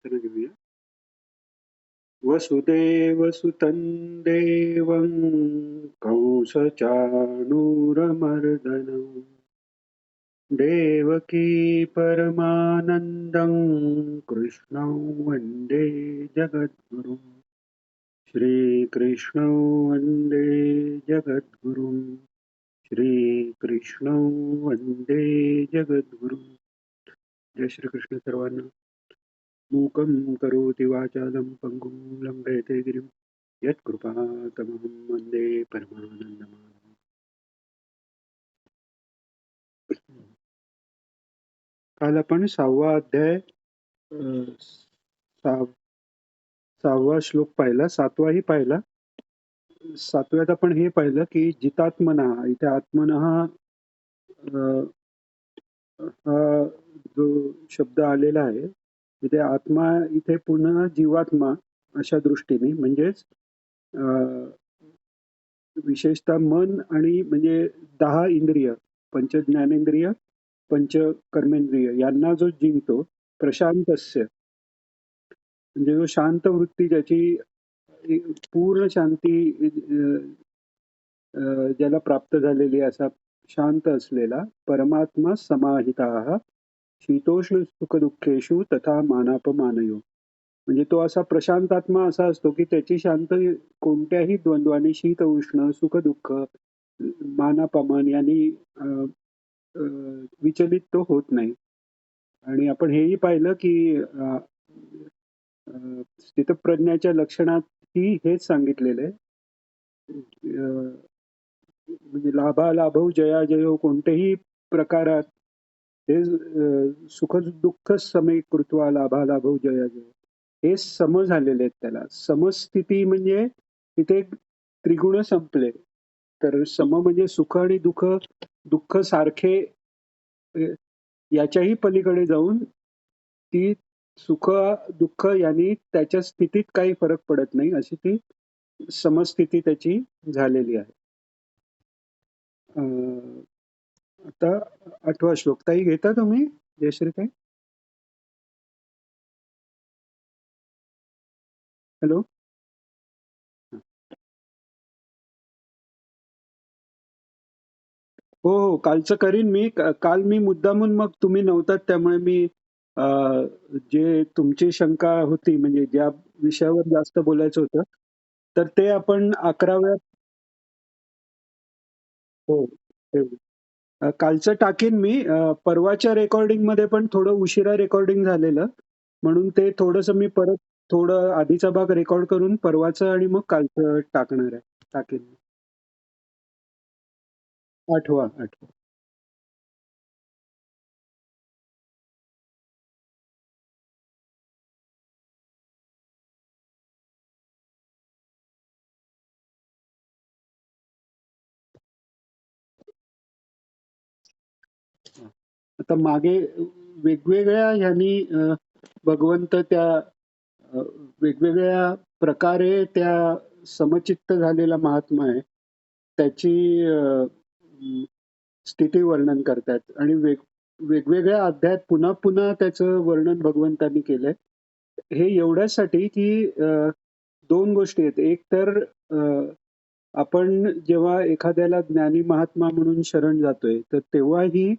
कीर्तन घेऊया. वसुदेवसुतं देवं कंसचाणूरमर्दनं देवकी परमानन्दं कृष्णं वन्दे जगद्गुरुं श्रीकृष्णं वन्दे जगद्गुरुं श्रीकृष्णं वन्दे जगद्गुरुं. जय श्रीकृष्ण सर्वांना. मूकं करोति वाचालं पङ्गुं लङ्घयते गिरिं यत्कृपातमहं वन्दे परमानन्दमाधवम्. काल आपण 6वा अध्याय 6वा श्लोक पाहिला, 7वाही पाहिला. 7व्यात आपण हे पाहिलं की जितात्मनः, इथे आत्मनः हा जो शब्द आलेला आहे इथे आत्मा, इथे पुन्हा जीवात्मा अशा दृष्टीने, म्हणजेच विशेषतः मन आणि म्हणजे 10 इंद्रिय, पंच ज्ञानेंद्रिय, पंच कर्मेंद्रिय यांना जो जिंकतो, प्रशांतस्य म्हणजे जो शांत वृत्ती, ज्याची पूर्ण शांती ज्याला प्राप्त झालेली, असा शांत असलेला परमात्मा समाहिताः शीतोष्ण सुख दुःखेषु तथा मानापमानयो. म्हणजे तो असा प्रशांतात्मा असा असतो की त्याची शांती कोणत्याही द्वंद्वाने, शीत उष्ण, सुख दुःख, मानापमान यांनी विचलित तो होत नाही. आणि आपण हेही पाहिलं की स्थितप्रज्ञाच्या लक्षणातही हेच सांगितलेलं आहे. म्हणजे लाभालाभौ जयाजयो, कोणत्याही प्रकारात हे सुख दुःख समे कृत्वा लाभालाभौ जयाजयो, हे सम झालेले आहेत. त्याला समस्थिती म्हणजे तिथे त्रिगुण संपले. तर सम म्हणजे सुख आणि दुःख, दुःख सारखे याच्याही पलीकडे जाऊन ती सुख दुःख यांनी त्याच्या स्थितीत काही फरक पडत नाही, अशी ती समस्थिती त्याची झालेली आहे. आता 8वा श्लोक ताई घेता तुम्ही, जयश्री ताई? हॅलो. हो हो, कालचं करीन मी. काल मी मुद्दामून, मग तुम्ही नव्हतात त्यामुळे मी जे तुमची शंका होती, म्हणजे ज्या विषयावर जास्त बोलायचं होतं, तर ते आपण 11व्या. हो, कालचं टाकीन मी. परवाच्या रेकॉर्डिंग मध्ये पण थोडं उशिरा रेकॉर्डिंग झालेलं, म्हणून ते थोडंसं मी परत थोडं आधीचा भाग रेकॉर्ड करून परवाचं आणि मग कालचं टाकणार आहे, टाकेन. 8वा. आता मागे वेगवेगळ्या ह्यांनी भगवंत त्या वेगवेगळ्या प्रकारे त्या समचित्त झालेला महात्मा आहे, त्याची स्थिती वर्णन करतात. आणि वेगवेगळ्या अध्यायात पुन्हा पुन्हा त्याचं वर्णन भगवंतांनी केलंय. हे एवढ्यासाठी की 2 गोष्टी आहेत. एक तर आपण जेव्हा एखाद्याला ज्ञानी महात्मा म्हणून शरण जातोय, तर तेव्हाही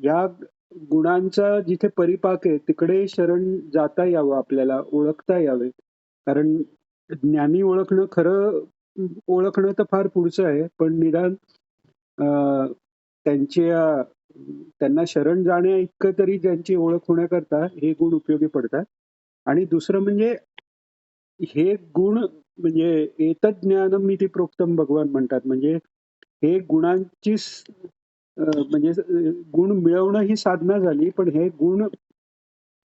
या गुणांचा जिथे परिपाक आहे तिकडे शरण जाता यावं, आपल्याला ओळखता यावे. कारण ज्ञानी ओळखणं, खरं ओळखणं तर फार पुढचं आहे, पण निदान त्यांना शरण जाण्या इतकं तरी ज्यांची ओळख होण्याकरता हे गुण उपयोगी पडतात. आणि दुसरं म्हणजे हे गुण, म्हणजे एतत् ज्ञानम इति प्रोक्तम भगवान म्हणतात. म्हणजे हे गुणांची म्हणजे गुण मिळवणं ही साधना झाली, पण हे गुण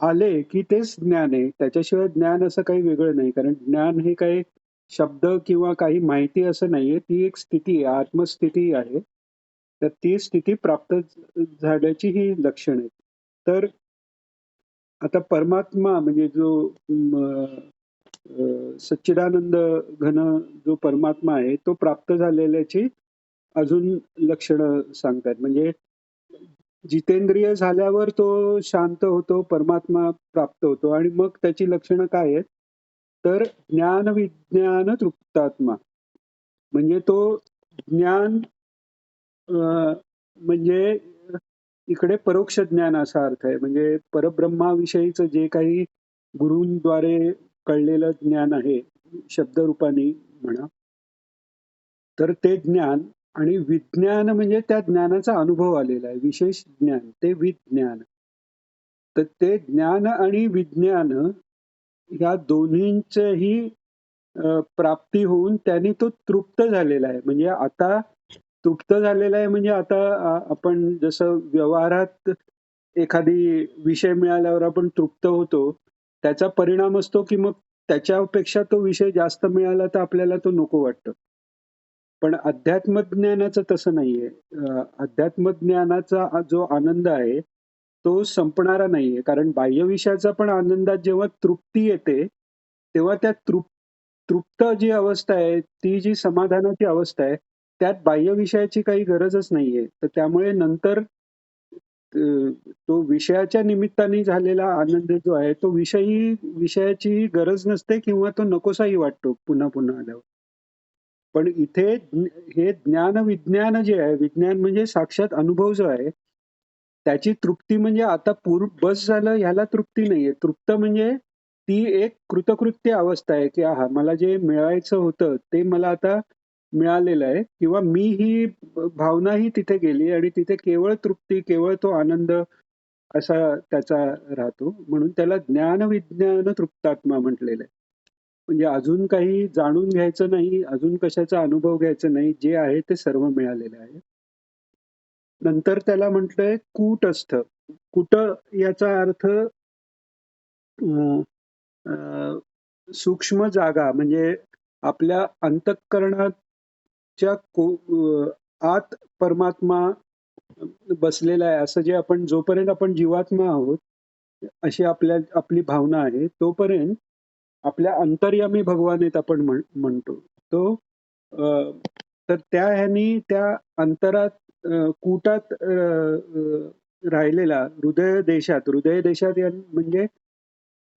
आले की तेच ज्ञान आहे. त्याच्याशिवाय ज्ञान असं काही वेगळं नाही. कारण ज्ञान हे काही शब्द किंवा काही माहिती असं नाहीये, ती एक स्थिती आहे, आत्मस्थिती आहे. तर ती स्थिती प्राप्त झाल्याची ही लक्षण आहेत. तर आता परमात्मा म्हणजे जो सच्चिदानंद घन जो परमात्मा आहे, तो प्राप्त झालेल्याची अजून लक्षणं सांगतात. म्हणजे जितेंद्रिय झाल्यावर तो शांत होतो, परमात्मा प्राप्त होतो आणि मग त्याची लक्षणं काय आहेत? तर ज्ञान विज्ञान तृप्तात्मा. म्हणजे तो ज्ञान म्हणजे इकडे परोक्ष ज्ञान असा अर्थ आहे. म्हणजे परब्रह्माविषयीचं जे काही गुरूंद्वारे कळलेलं ज्ञान आहे, शब्दरूपाने म्हणा, तर ते ज्ञान आणि विज्ञान म्हणजे त्या ज्ञानाचा अनुभव आलेला आहे. विशेष ज्ञान, ते विज्ञान. तर ते ज्ञान आणि विज्ञान ह्या दोन्हींचही प्राप्ती होऊन त्यांनी तो तृप्त झालेला आहे. म्हणजे आता तृप्त झालेला आहे म्हणजे आता आपण जसं व्यवहारात एखादी विषय मिळाल्यावर आपण तृप्त होतो. त्याचा परिणाम असतो, की मग त्याच्यापेक्षा तो विषय जास्त मिळाला तर आपल्याला तो नको वाटतो. पण अध्यात्मज्ञानाचं तसं नाहीये. अध्यात्मज्ञानाचा जो आनंद आहे, तो संपणारा नाहीये. कारण बाह्य विषयाचा पण आनंदात जेव्हा तृप्ती येते, तेव्हा त्या तृप्त जी अवस्था आहे, ती जी समाधानाची अवस्था आहे, त्यात बाह्य विषयाची काही गरजच नाहीये. तर त्यामुळे नंतर तो विषयाच्या निमित्ताने झालेला आनंद जो आहे, तो विषयाची गरज नसते किंवा तो नकोसाही वाटतो पुन्हा पुन्हा आल्यावर. पण इथे हे ज्ञान विज्ञान जे आहे, विज्ञान म्हणजे साक्षात अनुभव जो आहे, त्याची तृप्ती म्हणजे आता बस झालं ह्याला तृप्ती नाहीये. तृप्त म्हणजे ती एक कृतकृत्य अवस्था आहे, की आहा मला जे मिळवायचं होतं ते मला आता मिळालेलं आहे किंवा मी ही भावनाही तिथे गेली आणि तिथे केवळ तृप्ती, केवळ तो आनंद असा त्याचा राहतो. म्हणून त्याला ज्ञान विज्ञान तृप्तात्मा म्हटलेलं आहे. म्हणजे अजून काही जाणून घ्यायचं नाही, अजून कशाचा अनुभव घ्यायचा नाही. जे आहे ते सर्व मिळालेलं आहे. नंतर त्याला म्हटलंय कूटस्थ. कुट याचा अर्थ अं, अं, सूक्ष्म जागा म्हणजे आपल्या अंतःकरणाच्या आत परमात्मा बसलेला आहे असं जे आपण जोपर्यंत आपण जीवात्मा आहोत अशी आपली भावना आहे तोपर्यंत आपल्या अंतर्यामी भगवान आहेत आपण म्हणतो तो तर त्या ह्यानी त्या अंतरात कूटात राहिलेला हृदय देशात म्हणजे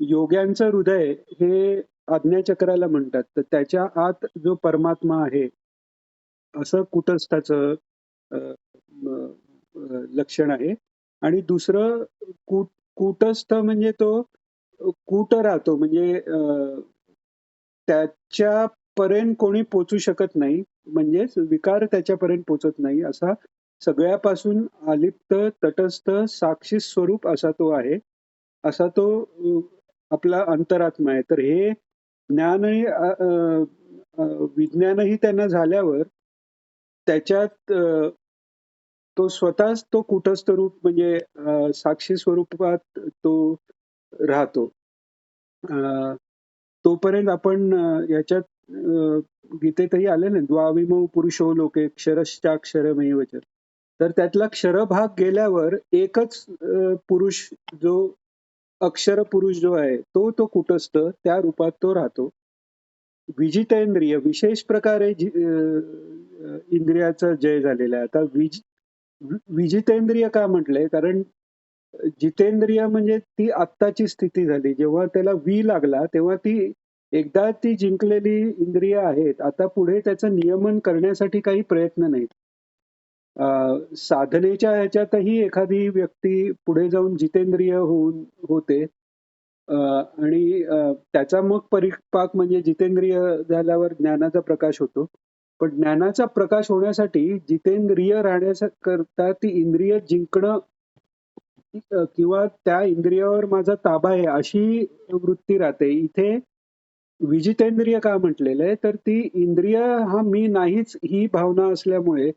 योग्यांचं हृदय हे आज्ञाचक्राला म्हणतात तर त्याच्या आत जो परमात्मा आहे असं कुटस्थाचं अ, म, लक्षण आहे आणि दुसरं कूटस्थ म्हणजे तो कूट राहतो म्हणजे त्याच्यापर्यंत कोणी पोचू शकत नाही म्हणजेच विकार त्याच्यापर्यंत पोचत नाही असा सगळ्यापासून अलिप्त तटस्थ साक्षी स्वरूप असा तो आहे असा तो आपला अंतरात्मा आहे तर हे ज्ञान आणि विज्ञानही त्यांना झाल्यावर त्याच्यात तो स्वतःच तो कुटस्थ रूप म्हणजे साक्षी स्वरूपात तो राहतो. तोपर्यंत आपण याच्यात गीतेतही आले ना द्वाविमौ पुरुषो लोके क्षरश्चाक्षरमेव च. तर त्यातला क्षरभाग गेल्यावर एकच पुरुष जो अक्षर पुरुष जो आहे तो कुटस्थ त्या रूपात तो राहतो. विजितेंद्रिय विशेष प्रकारे इंद्रियाचा जय झालेला आहे. आता विजितेंद्रिय का म्हटलंय कारण जितेंद्रिय म्हणजे ती आत्ताची स्थिती झाली जेव्हा त्याला लागला तेव्हा ती एकदा ती जिंकलेली इंद्रिय आहेत आता पुढे त्याचं नियमन करण्यासाठी काही प्रयत्न नाहीत. साधनेच्या ह्याच्यातही एखादी व्यक्ती पुढे जाऊन जितेंद्रिय होते आणि त्याचा मग परिपाक म्हणजे जितेंद्रिय झाल्यावर ज्ञानाचा प्रकाश होतो. पण ज्ञानाचा प्रकाश होण्यासाठी जितेंद्रिय राहण्याकरता ती इंद्रिय जिंकणं किंवा त्या इंद्रियावर माझा ताबा आहे अशी वृत्ती राहते. इथे विजितेंद्रिय का म्हटलेलं आहे तर ती इंद्रिय हा मी नाहीच ही भावना असल्यामुळे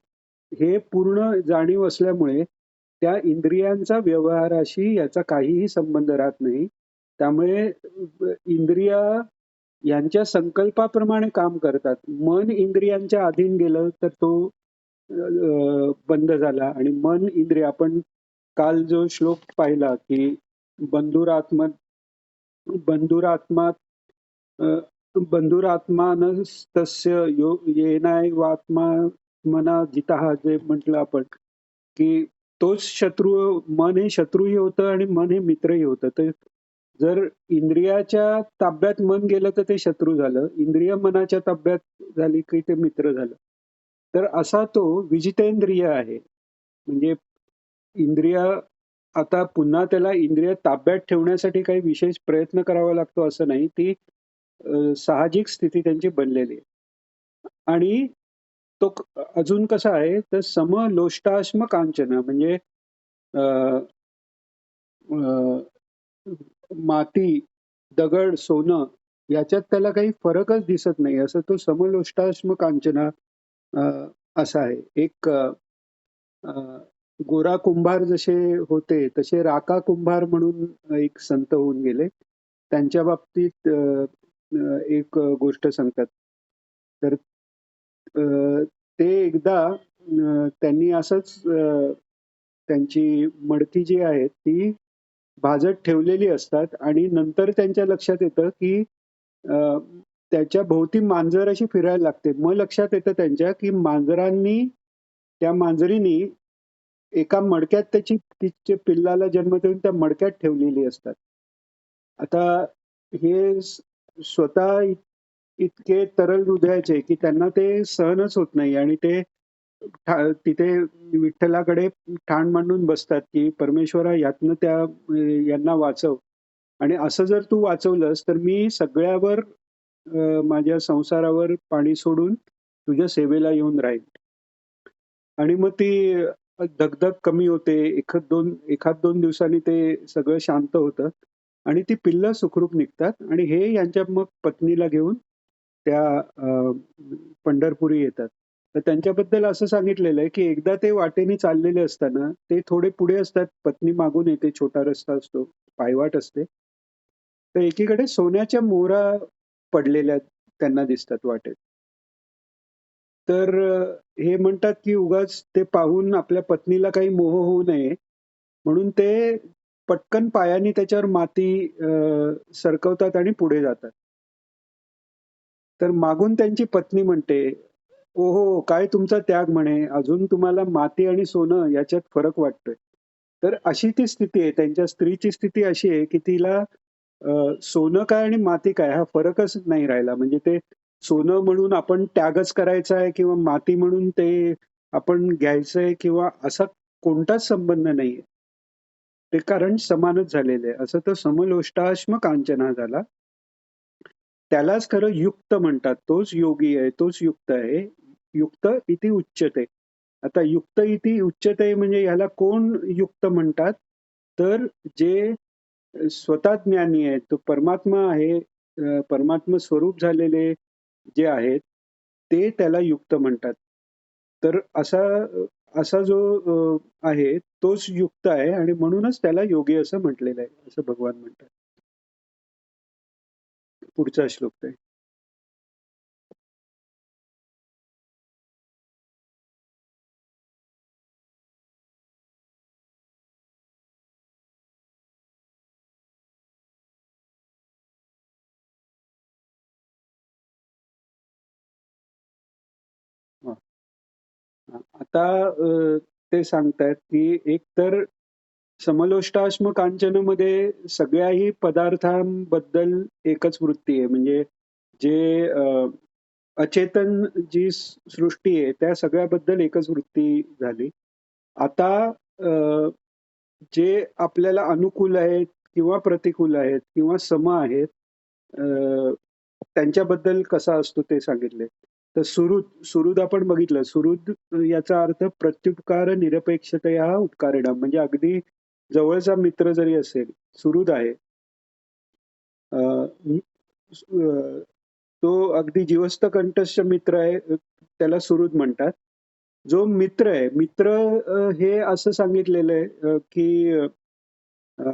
हे पूर्ण जाणीव असल्यामुळे त्या इंद्रियांचा व्यवहाराशी याचा काहीही संबंध राहत नाही. त्यामुळे इंद्रिय यांच्या संकल्पाप्रमाणे काम करतात. मन इंद्रियांच्या अधीन गेलं तर तो बंद झाला आणि मन इंद्रिय आपण काल जो श्लोक पाहिला की बंधुरात्मा बंधुरात्मा बंधुरात्मानस्तस्य येनायवात्मा मना जिताः जे म्हटलं आपण की तोच शत्रू, मन हे शत्रूही होतं आणि मन हे मित्रही होतं. तर जर इंद्रियाच्या ताब्यात मन गेलं तर ते शत्रू झालं. इंद्रिय मनाच्या ताब्यात झाली की ते मित्र झालं. तर असा तो विजितेंद्रिय आहे. म्हणजे इंद्रिय, आता पुन्हा त्याला इंद्रिय ताब्यात ठेवण्यासाठी काही विशेष प्रयत्न करावा लागतो असं नाही. ती साहजिक स्थिती त्यांची बनलेली आहे. आणि तो अजून कसा आहे तर समलोष्टाश्म कांचन म्हणजे अ, अ, माती, दगड, सोनं याच्यात त्याला काही फरकच दिसत नाही. असं तो समलोष्टाश्म कांचना अ, असा आहे. एक अ, गोरा कुंभार जसे होते तसे राका कुंभार म्हणून एक संत होऊन गेले. त्यांच्या बाबतीत एक गोष्ट सांगतात. तर ते एकदा त्यांनी असंच त्यांची मडकी जी आहे ती भाजत ठेवलेली असतात आणि नंतर त्यांच्या लक्षात येतं की अ, त्याच्या भोवती मांजर अशी फिरायला लागते. मग लक्षात येतं त्यांच्या की त्या मांजरीनी एका मडक्यात तिच्या पिल्लाला जन्म देऊन त्या मडक्यात ठेवलेली असतात. आता हे स्वतः इतके तरल हृदयाचे की त्यांना ते सहनच होत नाही आणि ते तिथे विठ्ठलाकडे ठाण मांडून बसतात की परमेश्वरा यातनं यांना वाचव आणि असं जर तू वाचवलंस तर मी सगळ्यावर माझ्या संसारावर पाणी सोडून तुझ्या सेवेला येऊन राहील. आणि मग ती धगधग कमी होते. एखाद दोन दिवसांनी ते सगळं शांत होतं आणि ती पिल्लं सुखरूप निघतात आणि हे यांच्या मग पत्नीला घेऊन त्या पंढरपुरी येतात. तर त्यांच्याबद्दल असं सांगितलेलं आहे, की एकदा ते वाटेने चाललेले असताना ते थोडे पुढे असतात. पत्नी मागून येते. छोटा रस्ता असतो. पायवाट असते. तर एकीकडे सोन्याच्या मोहरा पडलेल्या त्यांना दिसतात वाटेत. तर हे म्हणतात, की उगाच ते पाहून आपल्या पत्नीला काही मोह होऊ नये म्हणून ते पटकन पायाने त्याच्यावर माती सरकवतात आणि पुढे जातात. तर मागून त्यांची पत्नी म्हणते, "ओहो, काय तुमचा त्याग म्हणे. अजून तुम्हाला माती आणि सोनं याच्यात फरक वाटतोय." तर अशी ती स्थिती आहे. त्यांच्या स्त्रीची स्थिती अशी आहे, की तिला सोनं काय आणि माती काय हा फरकच नाही राहिला. म्हणजे ते सोनं म्हणून आपण त्यागच करायचा आहे किंवा माती म्हणून ते आपण घ्यायचंय किंवा असा कोणताच संबंध नाहीये. ते कारण समानच झालेलं आहे. असं तो समलोष्टाश्म कांचना झाला. त्यालाच खरं युक्त म्हणतात. तोच योगी आहे, तोच युक्त आहे. युक्त इति उच्यते. आता युक्त इति उच्यते म्हणजे ह्याला कोण युक्त म्हणतात? तर जे स्वतः ज्ञानी आहेत. तो परमात्मा आहे. परमात्मा स्वरूप झालेले जे आहेत, ते त्याला युक्त म्हणतात. तर असा जो आहे तोच युक्त आहे आणि म्हणूनच त्याला योगी असं म्हटलेलं आहे, असं भगवान म्हणतात. पुढचा श्लोक आहे. हां, हां. आता ते सांगतायत की एकतर समलोष्टाश्म कांचनमध्ये सगळ्याही पदार्थांबद्दल एकच वृत्ती आहे. म्हणजे जे अचेतन जी सृष्टी आहे त्या सगळ्याबद्दल एकच वृत्ती झाली. आता अ, जे आपल्याला अनुकूल आहेत किंवा प्रतिकूल आहेत किंवा सम आहेत अ, त्यांच्याबद्दल कसा असतो ते सांगितले. तर सुहृद आपण बघितलं. सुहृद याचा अर्थ प्रत्युपकार निरपेक्षतया उपकारिणाम म्हणजे अगदी जवळचा मित्र जरी असेल, सुहृद आहे. अ, तो अगदी जीवस्थ कंठस्थ मित्र आहे. त्याला सुहृद म्हणतात. जो मित्र आहे, मित्र हे असं सांगितलेलं आहे की अ,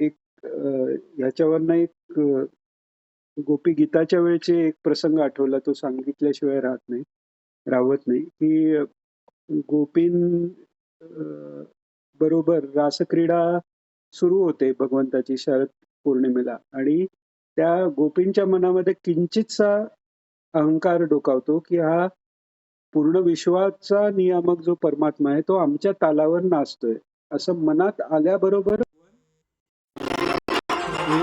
एक ह्याच्यावरनं एक गोपी गीताच्या वेळचे एक प्रसंग आठवला तो सांगितल्याशिवाय राहत नाही की गोपीं अ, बरोबर रासक्रीडा सुरू होते भगवंताची शरद पौर्णिमेला आणि त्या गोपींच्या मनामध्ये किंचितसा अहंकार डोकावतो की हा पूर्ण विश्वाचा नियामक जो परमात्मा आहे तो आमच्या तालावर नाचतोय असं मनात आल्याबरोबर हे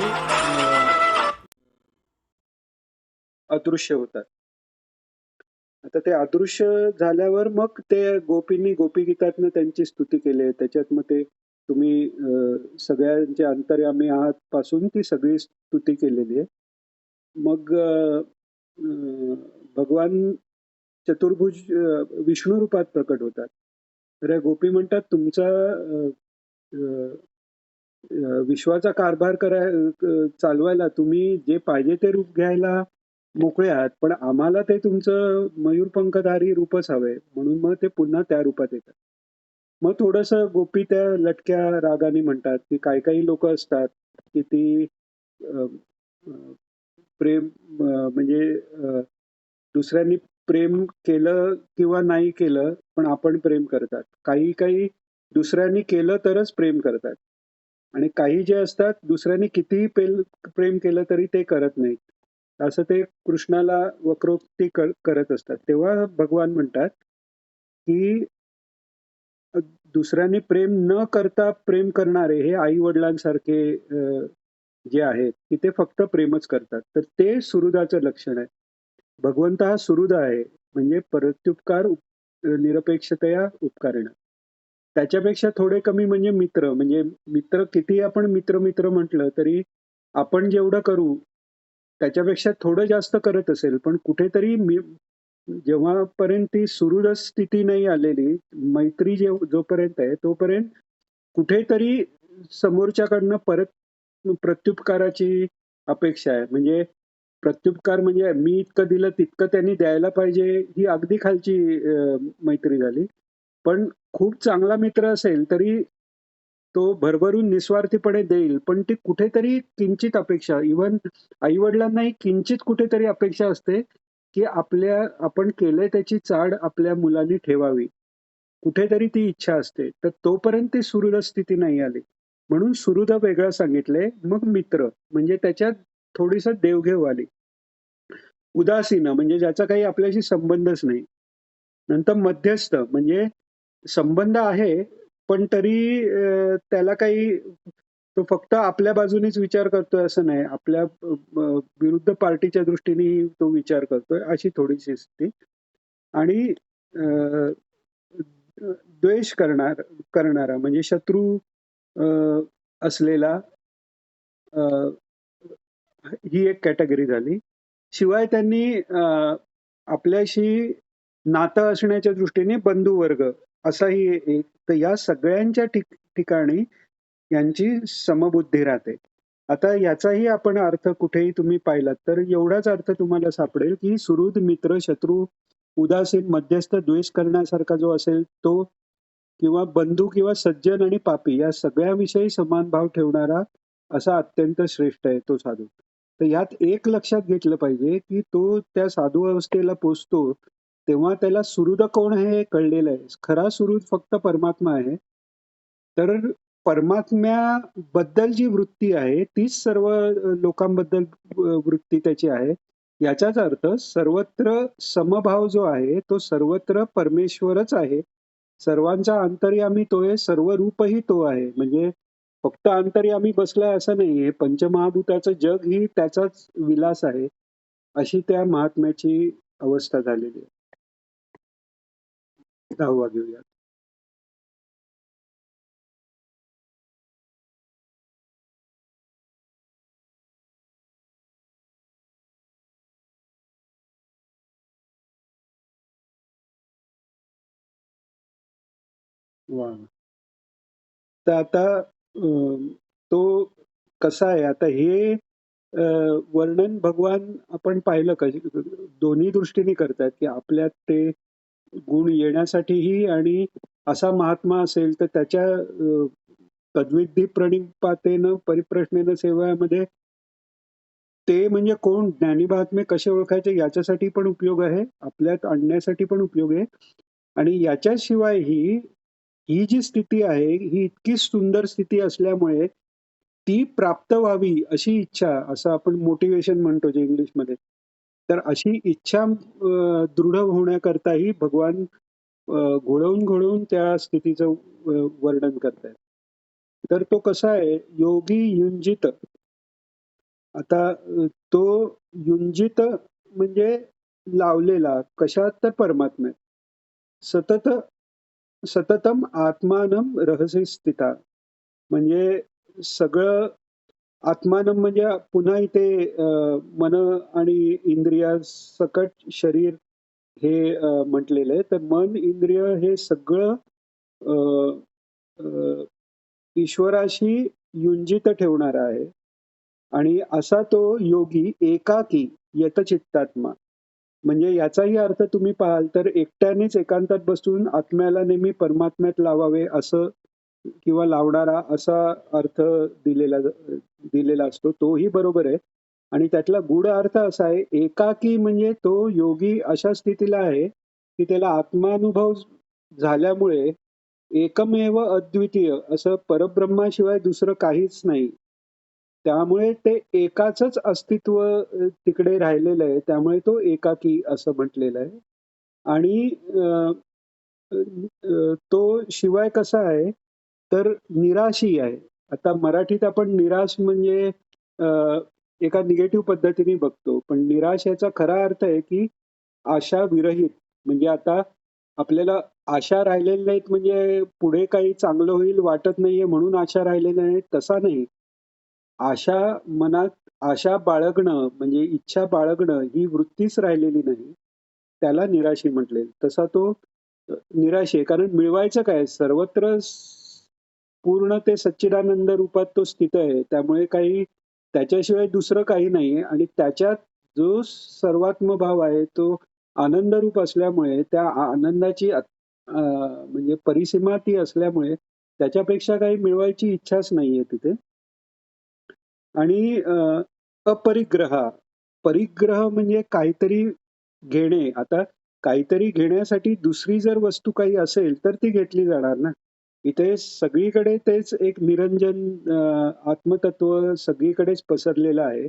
अदृश्य होतात. आता ते अदृश्य झाल्यावर मग ते गोपींनी गोपीगीतातनं त्यांची स्तुती केली आहे. त्याच्यात मग ते तुम्ही सगळ्यांचे अंतर्यामी आहात पासून ती सगळी स्तुती केलेली आहे. मग भगवान चतुर्भुज विष्णू रूपात प्रकट होतात. तर या गोपी म्हणतात तुमचा विश्वाचा कारभार चालवायला तुम्ही जे पाहिजे ते रूप घ्यायला मोकळे आहात, पण आम्हाला ते तुमचं मयूरपंखधारी रूपच हवंय, म्हणून मग ते पुन्हा त्या रूपात येतात. मग थोडस गोपी त्या लटक्या रागाने म्हणतात की काही काही लोक असतात की ती अ, अ, प्रेम म्हणजे दुसऱ्यांनी प्रेम केलं किंवा नाही केलं पण आपण प्रेम करतात. काही काही दुसऱ्यांनी केलं तरच प्रेम करतात आणि काही जे असतात दुसऱ्यांनी कितीही प्रेम केलं तरी ते करत नाहीत. असं ते कृष्णाला वक्रोक्ती करत असतात. तेव्हा भगवान म्हणतात की दुसऱ्यांनी प्रेम न करता प्रेम करणारे हे आई वडिलांसारखे जे आहेत की ते फक्त प्रेमच करतात. तर ते सुहृदाचं लक्षण आहे. भगवंत हा सुहृद आहे म्हणजे प्रत्युपकार निरपेक्षतया उपकारणं. त्याच्यापेक्षा थोडे कमी म्हणजे मित्र. म्हणजे मित्र किती आपण मित्र मित्र म्हटलं तरी आपण जेवढं करू त्याच्यापेक्षा थोडं जास्त करत असेल पण कुठेतरी जेव्हापर्यंत ती सुहृद स्थिती नाही आलेली मैत्री जोपर्यंत आहे तोपर्यंत कुठेतरी समोरच्याकडनं परत प्रत्युपकाराची अपेक्षा आहे. म्हणजे प्रत्युपकार म्हणजे मी इतकं दिलं तितकं त्यांनी द्यायला पाहिजे ही अगदी खालची मैत्री झाली. पण खूप चांगला मित्र असेल तरी तो भरभरून निस्वार्थीपणे देईल पण ती कुठेतरी किंचित अपेक्षा इव्हन आई वडिलांनाही किंचित कुठेतरी अपेक्षा असते की आपण केलंय त्याची चाड आपल्या मुलांनी ठेवावी. कुठेतरी ती इच्छा असते. तर तोपर्यंत ती सुहृद स्थिती नाही आली. म्हणून सुहृद वेगळं सांगितलंय. मग मित्र म्हणजे त्याच्यात थोडीस देवघेव आली. उदासीन म्हणजे ज्याचा काही आपल्याशी संबंधच नाही. नंतर मध्यस्थ म्हणजे संबंध आहे पण तरी त्याला काही तो फक्त आपल्या बाजूनेच विचार करतोय असं नाही. आपल्या विरुद्ध पार्टीच्या दृष्टीने तो विचार करतोय अशी थोडीशी स्थिती. आणि द्वेष करणारा म्हणजे शत्रू असलेला ही एक कॅटेगरी झाली. शिवाय त्यांनी आपल्याशी नातं असण्याच्या दृष्टीने बंधुवर्ग असाही एक. तर या सगळ्यांच्या ठिकाणी यांची समबुद्धी राहते. आता याचाही आपण अर्थ कुठेही तुम्ही पाहिलात तर एवढाच अर्थ तुम्हाला सापडेल की सुहृद मित्र शत्रू उदासीन मध्यस्थ द्वेष करण्यासारखा जो असेल तो किंवा बंधू किंवा सज्जन आणि पापी या सगळ्याविषयी समान भाव ठेवणारा असा अत्यंत श्रेष्ठ आहे तो साधू. तर यात एक लक्षात घेतलं पाहिजे की तो त्या साधू अवस्थेला पोचतो तेव्हा त्याला सुहृद कोण आहे हे कळलेलं आहे. खरा सुहृद फक्त परमात्मा आहे. तर परमात्म्याबद्दल जी वृत्ती आहे तीच सर्व लोकांबद्दल वृत्ती त्याची आहे. याचाच अर्थ सर्वत्र समभाव जो आहे तो सर्वत्र परमेश्वरच आहे. सर्वांचा अंतर्यामी तो आहे. सर्व रूपही तो आहे. म्हणजे फक्त अंतर्यामी बसलाय असं नाही. हे पंचमहाभूताचं जग ही त्याचाच विलास आहे. अशी त्या महात्म्याची अवस्था झालेली आहे. 10वा घेऊया. वा. तर आता तो कसा आहे आता हे वर्णन भगवान आपण पाहिलं का दोन्ही दृष्टीने करतात की आपल्यात ते गुण येण्यासाठीही आणि असा महात्मा असेल तर त्याच्या तद्विधी प्रणिपातेनं परिप्रश्नेनं सेवामध्ये ते म्हणजे कोण ज्ञानी महात्मे कसे ओळखायचे याच्यासाठी पण उपयोग आहे. आपल्यात आणण्यासाठी पण उपयोग आहे. आणि याच्याशिवाय ही जी स्थिती आहे ही इतकी सुंदर स्थिती असल्यामुळे ती प्राप्त व्हावी अशी इच्छा असं आपण मोटिवेशन म्हणतो जे इंग्लिशमध्ये तर अशी इच्छा दृढ होण्याकरताही भगवान घोळवून घोळवून त्या स्थितीचं वर्णन करतायत. तर तो कसा आहे, योगी युंजित. आता तो युंजित म्हणजे लावलेला कशात, तर परमात्म्यात. सतत सततम आत्मानम रहसी स्थिता. म्हणजे सगळं आत्मानम म्हणजे पुन्हा इथे मन आणि इंद्रिया सकट शरीर हे म्हटलेलं आहे. तर मन, इंद्रिय हे सगळं अ, अ, ईश्वराशी युंजित ठेवणारा आहे. आणि असा तो योगी एकाकी यतचित्तात्मा. म्हणजे याचाही अर्थ तुम्ही पाहाल तर एकट्यानेच एकांतात बसून आत्म्याला नेहमी परमात्म्यात लावावे असं किंवा लावणारा असा अर्थ दिलेला असतो. तोही बरोबर आहे. आणि त्यातला गूढ अर्थ असा आहे, एकाकी म्हणजे तो योगी अशा स्थितीला आहे, की त्याला आत्मानुभव झाल्यामुळे एकमेव अद्वितीय असं परब्रह्माशिवाय दुसरं काहीच नाही. त्यामुळे ते एकाचंच अस्तित्व तिकडे राहिलेलं आहे. त्यामुळे तो एकाकी असं म्हटलेलं आहे. आणि तो शिवाय कसा आहे, तर निराशी आहे. आता मराठीत आपण निराश म्हणजे एका निगेटिव्ह पद्धतीने बघतो. पण निराश याचा खरा अर्थ आहे, की आशा विरहित. म्हणजे आता आपल्याला आशा राहिलेल्या नाहीत म्हणजे पुढे काही चांगलं होईल वाटत नाहीये म्हणून आशा राहिलेल्या नाहीत, तसा नाही. आशा मनात आशा बाळगणं म्हणजे इच्छा बाळगणं ही वृत्तीच राहिलेली नाही. त्याला निराशी म्हटले. तसा तो निराशी आहे. कारण मिळवायचं काय? सर्वत्र पूर्ण ते सच्चिदानंद रूपात तो स्थित आहे. त्यामुळे काही त्याच्याशिवाय दुसरं काही नाहीये आणि त्याच्यात जो सर्वात्मभाव आहे तो आनंदरूप असल्यामुळे त्या आनंदाची म्हणजे परिसीमा ती असल्यामुळे त्याच्यापेक्षा काही मिळवायची इच्छाच नाहीये तिथे. आणि अपरिग्रह. परिग्रह म्हणजे काहीतरी घेणे. आता काहीतरी घेण्यासाठी दुसरी जर वस्तू काही असेल, तर ती घेतली जाणार ना. इथे सगळीकडे तेच एक निरंजन आत्मतत्व सगळीकडेच पसरलेलं आहे.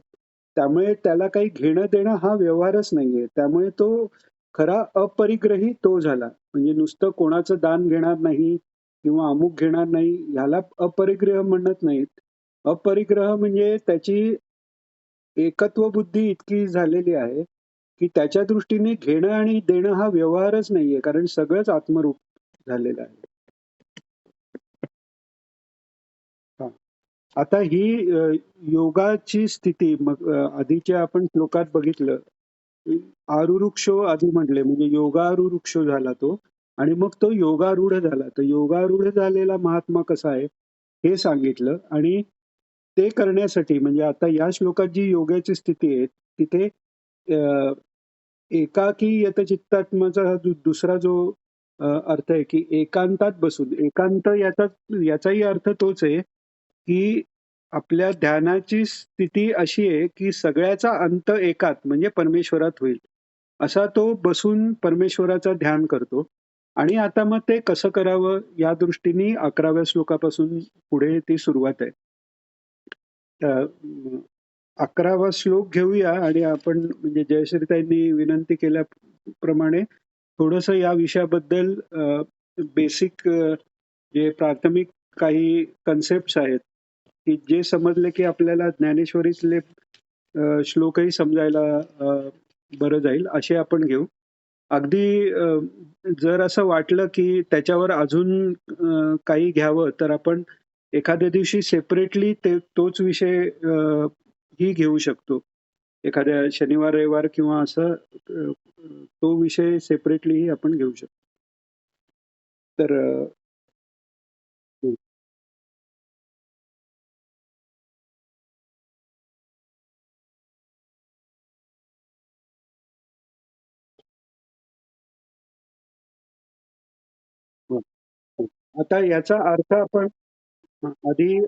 त्यामुळे त्याला काही घेणं-देणं हा व्यवहारच नाहीये. त्यामुळे तो खरा अपरिग्रही तो झाला. म्हणजे नुसतं कोणाचं दान घेणार नाही किंवा अमुक घेणार नाही, ह्याला अपरिग्रह म्हणत नाहीत. अपरिग्रह म्हणजे त्याची एकत्व बुद्धी इतकी झालेली आहे, की त्याच्या दृष्टीने घेणं आणि देणं हा व्यवहारच नाहीये. कारण सगळंच आत्मरूप झालेलं आहे. हां. आता ही योगाची स्थिती मग आधीच्या आपण श्लोकात बघितलं, आरुरुक्षो आधी म्हटले म्हणजे योगारुरुक्षो झाला तो आणि मग तो योगारूढ झाला. तर योगारूढ झालेला महात्मा कसा आहे हे सांगितलं आणि ते करण्यासाठी म्हणजे आता या श्लोकात जी योगाची स्थिती आहे तिथे अ, एकाकी यतचित्तात्माचा हा दुसरा जो अर्थ आहे की एकांतात बसून एकांत याचाही अर्थ तोच आहे की आपल्या ध्यानाची स्थिती अशी आहे की सगळ्याचा अंत एकात म्हणजे परमेश्वरात होईल. असा तो बसून परमेश्वराचं ध्यान करतो. आणि आता मग ते कसं करावं या दृष्टीने 11व्या श्लोकापासून पुढे ती सुरुवात आहे. अ, 11वा श्लोक घेऊया आणि आपण म्हणजे जयश्रीताईंनी विनंती केल्याप्रमाणे थोडंसं या विषयाबद्दल बेसिक जे प्राथमिक काही कन्सेप्ट आहेत की जे समजले की आपल्याला ज्ञानेश्वरीतले श्लोकही समजायला बरं जाईल असे आपण घेऊ. अगदी जर असं वाटलं की त्याच्यावर अजून काही घ्यावं तर आपण एखाद्या दिवशी सेपरेटली तोच विषय ही घेऊ शकतो. एखाद्या शनिवार, रविवार किंवा असं तो विषय सेपरेटलीही आपण घेऊ शकतो. तर हं, हं, हं. आता याचा अर्थ आपण आधी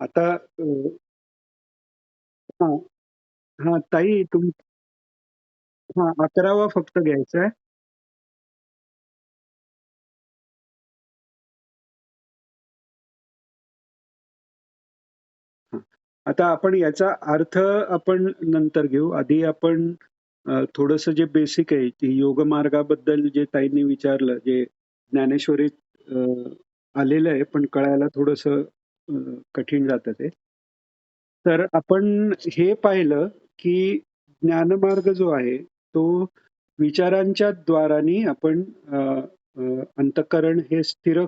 आता हां, हां, ताई हां, 11वा फक्त घ्यायचा आहे. आता आपण याचा अर्थ आपण नंतर घेऊ. आधी आपण थोडंसं जे बेसिक आहे, की योग मार्गाबद्दल जे ताईंनी विचारलं, जे ज्ञानेश्वरीत अ, आलेलं आहे, पण कळायला थोडंसं कठीण जातं ते. तर आपण हे पाहिलं, की ज्ञानमार्ग जो आहे, तो विचारांच्या द्वाराने आपण अ, अ, अंतःकरण हे स्थिर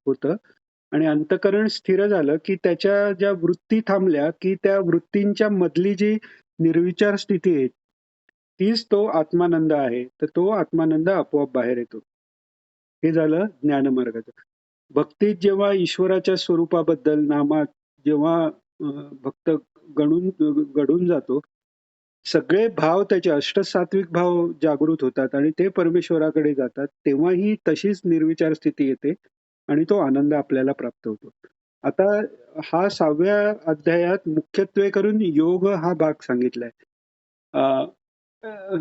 होतं आणि अंतःकरण स्थिर झालं, की त्याच्या ज्या वृत्ती थांबल्या, की त्या वृत्तींच्या मधली जी निर्विचार स्थिती आहे, तीच तो आत्मानंद आहे. तर तो आत्मानंद आपोआप बाहेर येतो. हे झालं ज्ञानमार्गाचं. भक्तीत जेव्हा ईश्वराच्या स्वरूपाबद्दल नामात जेव्हा भक्त घडून जातो, सगळे भाव त्याचे अष्टसात्विक भाव जागृत होतात आणि ते परमेश्वराकडे जातात. तेव्हा ही तशीच निर्विचार स्थिती येते आणि तो आनंद आपल्याला प्राप्त होतो. आता हा 6व्या अध्यायात मुख्यत्वे करून योग हा भाग सांगितलाय. अ, अ,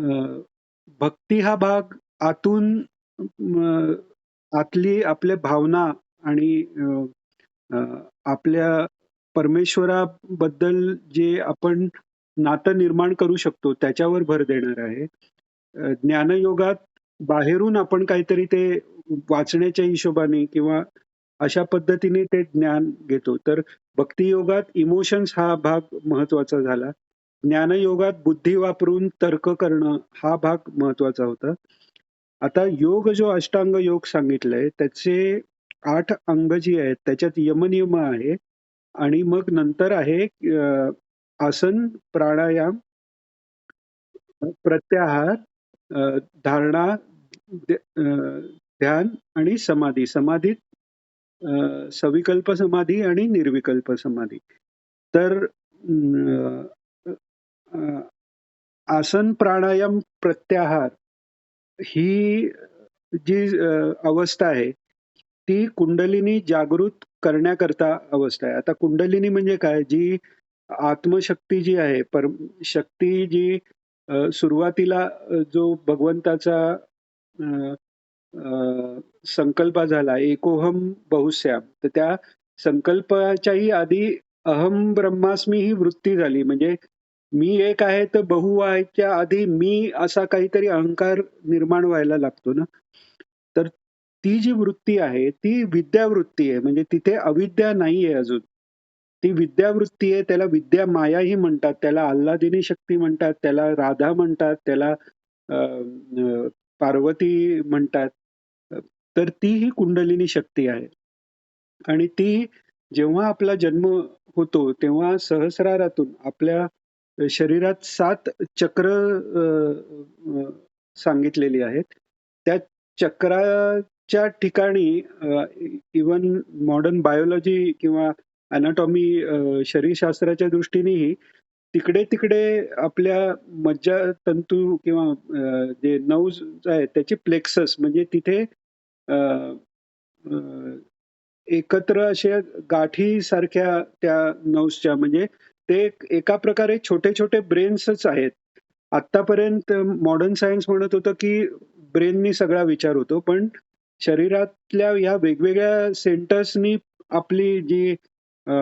भक्ती हा भाग आतून आतली आपल्या भावना आणि अ, आपल्या परमेश्वराबद्दल जे आपण नातं निर्माण करू शकतो त्याच्यावर भर देणार आहे. ज्ञानयोगात बाहेरून आपण काहीतरी ते वाचण्याच्या हिशोबाने किंवा अशा पद्धतीने ते ज्ञान घेतो. तर भक्तियोगात इमोशन्स हा भाग महत्वाचा झाला. ज्ञानयोगात बुद्धी वापरून तर्क करणं हा भाग महत्वाचा होता. आता योग जो अष्टांग योग सांगितलाय त्याचे 8 अंग जी आहेत त्याच्यात यमनियम आहे आणि मग नंतर आहे आसन, प्राणायाम, प्रत्याहार, धारणा, ध्यान आणि समाधी. समाधीत सविकल्प समाधी आणि निर्विकल्प समाधी. तर अ, आसन, प्राणायाम, प्रत्याहार ही जी अवस्था आहे ती कुंडलिनी जागृत करण्याकरता अवस्था आहे. आता कुंडलिनी म्हणजे काय? जी आत्मशक्ती जी आहे, शक्ती जी सुरुवातीला जो भगवंताचा अ, अ, संकल्प झाला, एकोहम बहुश्याम. तर त्या संकल्पाच्याही आधी अहम ब्रह्मास्मी ही वृत्ती झाली. म्हणजे मी एक आहे तर बहु आहेच्या आधी मी असा काहीतरी अहंकार निर्माण व्हायला लागतो ना. तर ती जी वृत्ती आहे ती विद्यावृत्ती आहे. म्हणजे तिथे अविद्या नाहीये अजून. ती विद्यावृत्ती आहे. त्याला विद्या मायाही म्हणतात. त्याला आल्हादिनी शक्ती म्हणतात. त्याला राधा म्हणतात. त्याला अ, अ, पार्वती म्हणतात. तर ती ही कुंडलिनी शक्ती आहे. आणि ती जेव्हा आपला जन्म होतो तेव्हा सहस्रारातून आपल्या शरीरात 7 चक्र सांगितलेली आहेत. त्या चक्राच्या ठिकाणी इव्हन मॉडर्न बायोलॉजी किंवा अनाटॉमी शरीरशास्त्राच्या दृष्टीनेही तिकडे-तिकडे आपल्या मज्जातंतू किंवा जे नर्व्हज आहेत त्याचे प्लेक्सस म्हणजे तिथे अ, अ, एकत्र अशा गाठीसारख्या त्या नर्व्हजच्या म्हणजे ते एका प्रकारे छोटे-छोटे ब्रेन्सच आहेत. आत्तापर्यंत मॉडर्न सायन्स म्हणत होतं, की ब्रेननी सगळा विचार होतो. पण शरीरातल्या या वेगवेगळ्या सेंटर्सनी आपली जी अ,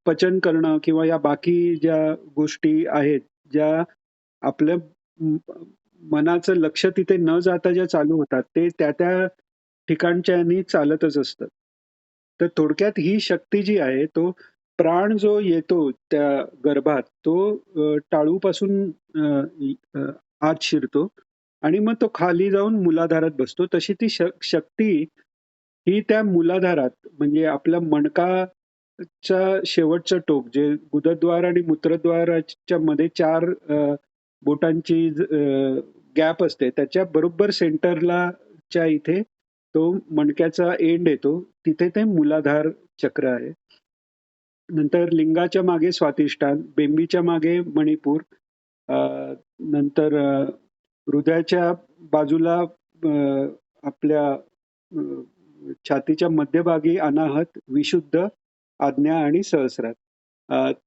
पचन करणं किंवा या बाकी ज्या गोष्टी आहेत, ज्या आपल्या मनाचं लक्ष तिथे न जाता ज्या चालू होतात, ते त्या ठिकाणच्या ह्यानी चालतच असतं. तर थोडक्यात ही शक्ती जी आहे, तो प्राण जो येतो त्या गर्भात, तो टाळूपासून अ, आत शिरतो आणि मग तो खाली जाऊन मूलाधारात बसतो. तशी ती शक्ती ही त्या मूलाधारात म्हणजे आपल्या मणकाच्या शेवटचं टोक जे गुदद्वार आणि मूत्रद्वाराच्या मध्ये 4 बोटांची गॅप असते त्याच्या बरोबर सेंटरला च्या इथे तो मणक्याचा एंड येतो. तिथे ते मूलाधार चक्र आहे. नंतर लिंगाच्या मागे स्वादिष्ठान, बेंबीच्या मागे मणिपूर, अ, नंतर हृदयाच्या बाजूला आपल्या छातीच्या मध्यभागी अनाहत, विशुद्ध, आज्ञा आणि सहस्रार.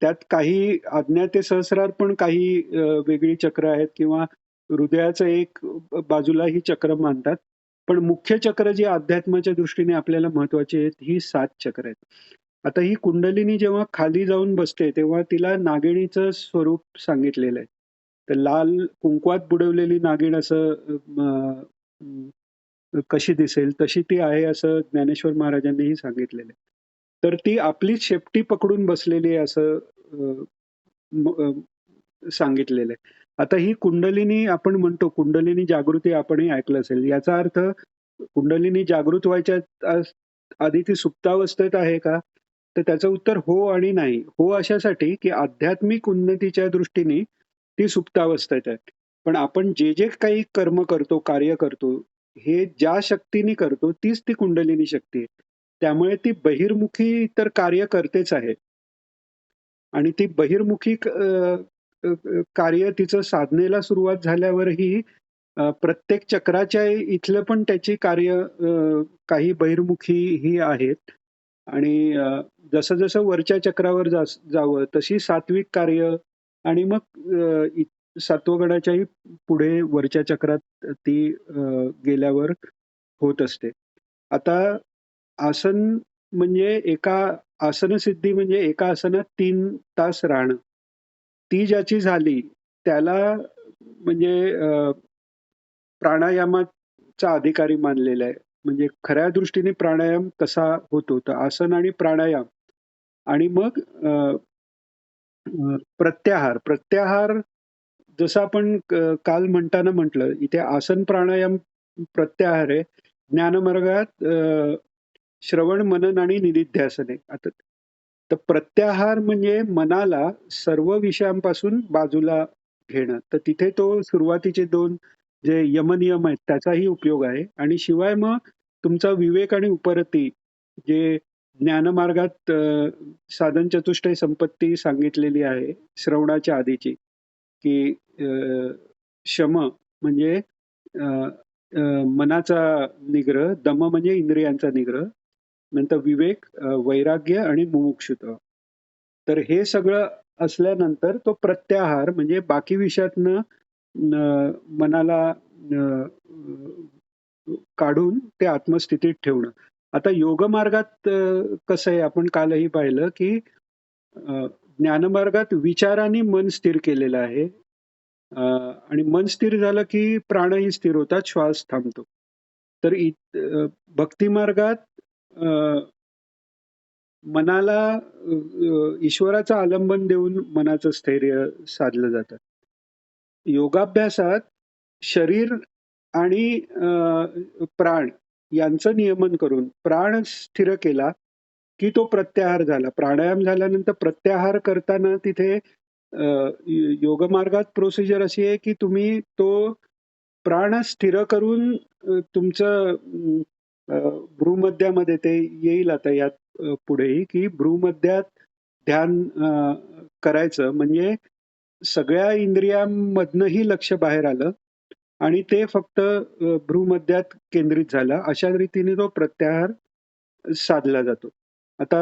त्यात काही आज्ञा ते सहस्रार पण काही वेगळी चक्र आहेत किंवा हृदयाचं एक बाजूला ही चक्र मानतात. पण मुख्य चक्र जी अध्यात्माच्या दृष्टीने आपल्याला महत्वाची आहेत ही 7 चक्र आहेत. आता ही कुंडलिनी जेव्हा खाली जाऊन बसते तेव्हा तिला नागिणीचं स्वरूप सांगितलेलं आहे. तर लाल कुंकवात बुडवलेली नागिण असं कशी दिसेल तशी ती आहे असं ज्ञानेश्वर महाराजांनीही सांगितलेलं आहे. तर ती आपलीच शेपटी पकडून बसलेली आहे असं सांगितलेलं आहे. आता ही कुंडलिनी आपण म्हणतो कुंडलिनी जागृती आपणही ऐकलं असेल. याचा अर्थ कुंडलिनी जागृत व्हायच्या आधी ती सुप्तावस्थेत आहे का? तर त्याचं उत्तर हो आणि नाही. हो अशासाठी की आध्यात्मिक उन्नतीच्या दृष्टीने ती सुप्तावस्थेत आहे. पण आपण जे जे काही कर्म करतो, कार्य करतो, हे ज्या शक्तीने करतो तीच ती कुंडलिनी शक्ती आहे. त्यामुळे ती बहिर्मुखी तर कार्य करतेच आहे. आणि ती बहिर्मुखी कार्य तिचं साधनेला सुरुवात झाल्यावरही प्रत्येक चक्राच्या इथलं पण त्याची कार्य काही बहिर्मुखी ही आहेत. आणि जसं जसं वरच्या चक्रावर जावं तशी सात्विक कार्य आणि मग सत्वगुणाच्याही पुढे वरच्या चक्रात ती गेल्यावर होत असते. आता आसन म्हणजे आसनसिद्धी म्हणजे एका आसनात 3 तास राहणं. ती ज्याची झाली त्याला म्हणजे प्राणायामाचा अधिकारी मानलेला आहे. म्हणजे खऱ्या दृष्टीने प्राणायाम कसा होतो तर आसन आणि प्राणायाम आणि मग प्रत्याहार. प्रत्याहार जसं आपण काल म्हणताना म्हटलं इथे आसन प्राणायाम प्रत्याहार आहे. ज्ञानमार्गात श्रवण मनन आणि निदिध्यासन आहे. आता तर प्रत्याहार म्हणजे मनाला सर्व विषयांपासून बाजूला घेणं. तर तिथे तो सुरुवातीचे 2 जे यमनियम आहेत त्याचाही उपयोग आहे आणि शिवाय मग तुमचा विवेक आणि उपरती जे ज्ञानमार्गात साधन चतुष्टय संपत्ती सांगितलेली आहे श्रवणाच्या आधीची की शम म्हणजे अ, अ, मनाचा निग्रह, दम म्हणजे इंद्रियांचा निग्रह, नंतर विवेक, वैराग्य आणि मुमुक्षुत्व. तर हे सगळं असल्यानंतर तो प्रत्याहार म्हणजे बाकी विषयातनं मनाला काढून ते आत्मस्थितीत ठेवणं. आता योगमार्गात कसं आहे आपण कालही पाहिलं की ज्ञानमार्गात विचाराने मन स्थिर केलेलं आहे. आणि मन स्थिर झालं की प्राणही स्थिर होतात, श्वास थांबतो. तर भक्ती मार्गात मनाला ईश्वराचं आलंबन देऊन मनाचं स्थैर्य साधलं जातं. योगाभ्यासात शरीर आणि प्राण यांचं नियमन करून प्राण स्थिर केला की तो प्रत्याहार झाला. प्राणायाम झाल्यानंतर प्रत्याहार करताना तिथे योगमार्गात प्रोसिजर अशी आहे की तुम्ही तो प्राण स्थिर करून तुमचं भ्रूमध्यामध्ये ते येईल आता यात पुढेही की भ्रूमध्यात ध्यान करायचं म्हणजे सगळ्या इंद्रियांमधनंही लक्ष बाहेर आलं आणि ते फक्त भ्रूमध्यात केंद्रित झालं. अशा रीतीने तो प्रत्याहार साधला जातो. आता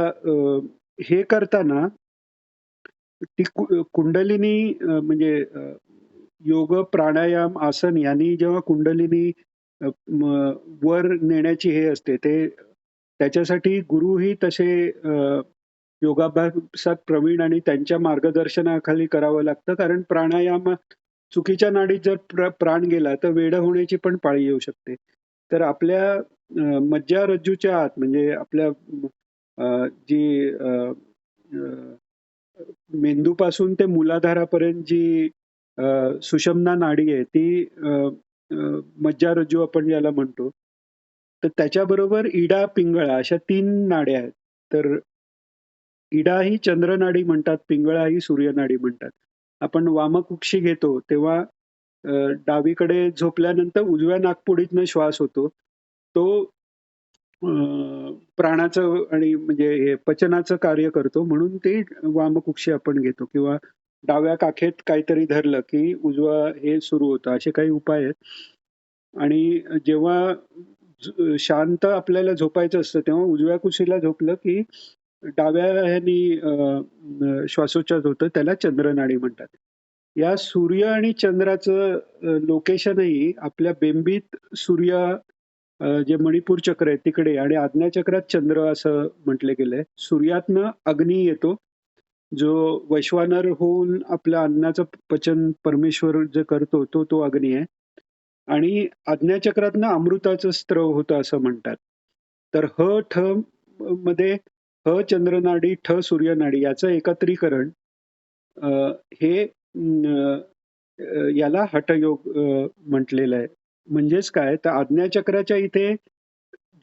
हे करताना ती कुंडलिनी म्हणजे योग, प्राणायाम, आसन यांनी जेव्हा कुंडलिनी वर नेण्याची हे असते ते त्याच्यासाठी गुरुही तसे योगाभ्यासात प्रवीण आणि त्यांच्या मार्गदर्शनाखाली करावं लागतं. कारण प्राणायाम चुकीच्या नाडीत जर प्राण गेला तर वेडं होण्याची पण पाळी येऊ शकते. तर आपल्या मज्जारज्जूच्या आत म्हणजे आपल्या जी मेंदूपासून ते मूलाधारापर्यंत जी सुषुम्ना नाडी आहे ती मज्जारज्जू आपण ज्याला म्हणतो. तर त्याच्याबरोबर इडा, पिंगळा अशा 3 नाड्या आहेत. तर इडा ही चंद्रनाडी म्हणतात, पिंगळा ही सूर्यनाडी म्हणतात. आपण वामकुक्षी घेतो तेव्हा डावीकडे झोपल्यानंतर उजव्या नाकपुडीतनं श्वास होतो. तो प्राणाचं आणि म्हणजे हे पचनाचं कार्य करतो म्हणून ते वामकुक्षी आपण घेतो किंवा डाव्या काखेत काहीतरी धरलं की उजवा हे सुरू होतं. असे काही उपाय आहेत. आणि जेव्हा शांत आपल्याला झोपायचं असतं तेव्हा उजव्या कुशीला झोपलं की डाव्या ह्यानी श्वासोच्छ्वास होतं त्याला चंद्रनाडी म्हणतात. या सूर्य आणि चंद्राचं लोकेशनही आपल्या बेंबीत सूर्य जे मणिपूर चक्र आहे तिकडे आणि आज्ञाचक्रात चंद्र असं म्हटलं गेलंय. सूर्यातनं अग्नी येतो, जो वैश्वानर होऊन आपल्या अन्नाचं पचन परमेश्वर जे करतो तो अग्नी आहे. आणि आज्ञाचक्रातनं अमृताचं स्त्रव होतं असं म्हणतात. तर ह ठ मध्ये ह चंद्रनाडी, ठ सूर्यनाडी याचं एकत्रीकरण अ, हे याला हठयोग म्हटलेलं आहे. म्हणजेच काय, तर आज्ञाचक्राच्या इथे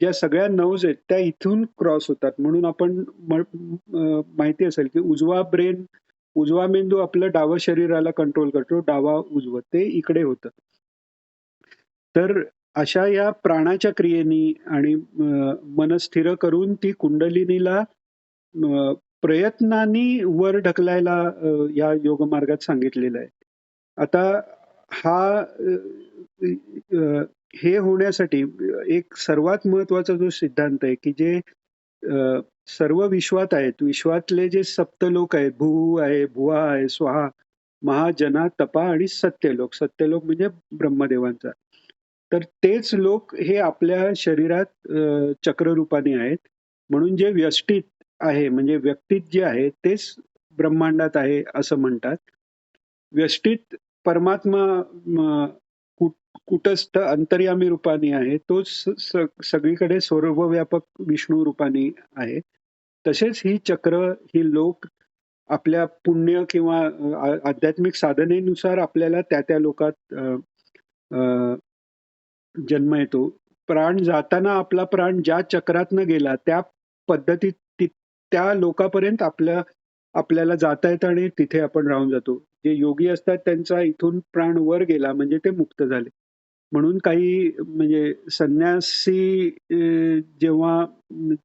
ज्या सगळ्या नौज आहेत त्या इथून क्रॉस होतात. म्हणून आपण माहिती असेल की उजवा मेंदू आपलं डावं शरीराला कंट्रोल करतो, डावा उजवं ते इकडे होतं. तर अशा या प्राणाच्या क्रियेनी आणि मन स्थिर करून ती कुंडलिनीला प्रयत्नांनी वर ढकलायला या योगमार्गात सांगितलेलं आहे. आता हा हे होण्यासाठी एक सर्वात महत्वाचा जो सिद्धांत आहे की जे सर्व विश्वात आहेत, विश्वातले जे सप्तलोक आहेत, भू आहे, भुवा आहे, स्वाहा, महा, जना, तपा आणि सत्यलोक. सत्यलोक म्हणजे ब्रह्मदेवांचा. तर तेच लोक हे आपल्या शरीरात चक्ररूपाने आहेत. म्हणून जे व्यष्टीत आहे म्हणजे व्यक्तीत जे आहे तेच ब्रह्मांडात आहे असं म्हणतात. व्यष्टीत परमात्मा कुटस्थ अंतर्यामी रूपाने आहे, तोच सगळीकडे सर्वव्यापक विष्णू रूपाने आहे. तसेच ही चक्र, ही लोक आपल्या पुण्य किंवा आध्यात्मिक साधनेनुसार आपल्याला त्या त्या लोकात जन्म येतो. प्राण जाताना आपला प्राण ज्या चक्रातनं गेला त्या पद्धतीत त्या लोकापर्यंत आपल्याला जाता येतं आणि तिथे आपण राहून जातो. जे योगी असतात त्यांचा इथून प्राण वर गेला म्हणजे ते मुक्त झाले. म्हणून काही म्हणजे संन्यासी जेव्हा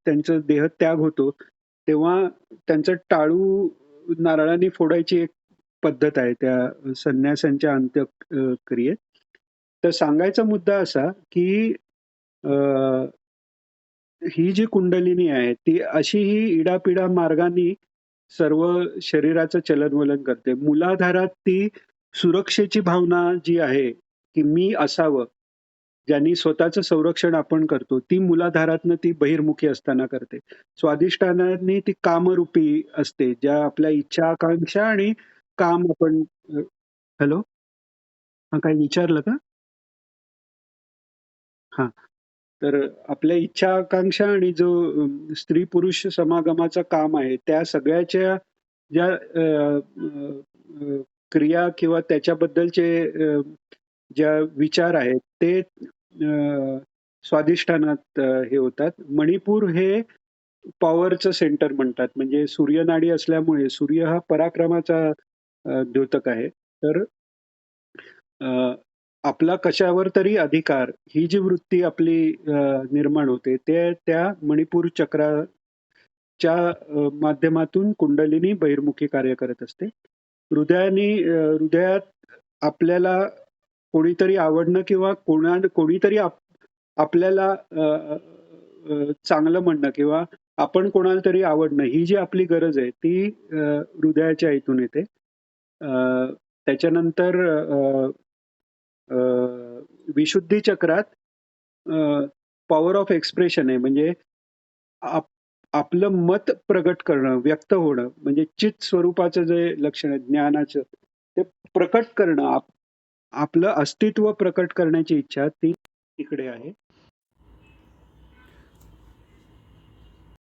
त्यांचा देहत्याग होतो तेव्हा त्यांचं टाळू नारळाने फोडायची एक पद्धत आहे त्या संन्यासांच्या अंत्यक्रियेत. तर सांगायचा मुद्दा असा की ही जी कुंडलिनी आहे ती अशी ही इडापिडा मार्गाने सर्व शरीराचं चलनवलन करते. मूलाधारात ती सुरक्षेची भावना जी आहे की मी असावं, ज्यांनी स्वतःचं संरक्षण आपण करतो, ती मूलाधारातनं ती बहिर्मुखी असताना करते. स्वाधिष्ठानाने ती कामरूपी असते, ज्या आपल्या इच्छा आकांक्षा आणि काम आपण हॅलो, हा काय विचारलं का? हा, तर आपल्या इच्छा आकांक्षा आणि जो स्त्री पुरुष समागमाचं काम आहे त्या सगळ्याच्या ज्या क्रिया किंवा त्याच्याबद्दलचे ज्या विचार आहेत ते स्वाधिष्ठानात हे होतात. मणिपूर हे पॉवरचं सेंटर म्हणतात. म्हणजे सूर्यनाडी असल्यामुळे सूर्य हा पराक्रमाचा द्योतक आहे. तर आपला कशावर तरी अधिकार ही जी वृत्ती आपली निर्माण होते ते त्या मणिपूर चक्राच्या माध्यमातून कुंडलिनी बहिर्मुखी कार्य करत असते. हृदयात आपल्याला कोणीतरी आवडणं किंवा कोणीतरी आपल्याला चांगलं म्हणणं किंवा आपण कोणाला तरी आवडणं ही जी आपली गरज आहे ती हृदयाच्या इथून येते. त्याच्यानंतर विशुद्धी चक्रात पॉवर ऑफ एक्सप्रेशन आहे. म्हणजे आपलं मत प्रगट करणं, व्यक्त होणं, म्हणजे चित स्वरूपाचं जे लक्षण आहे ज्ञानाचं ते प्रकट करणं, आपलं अस्तित्व प्रकट करण्याची इच्छा ती तिकडे आहे.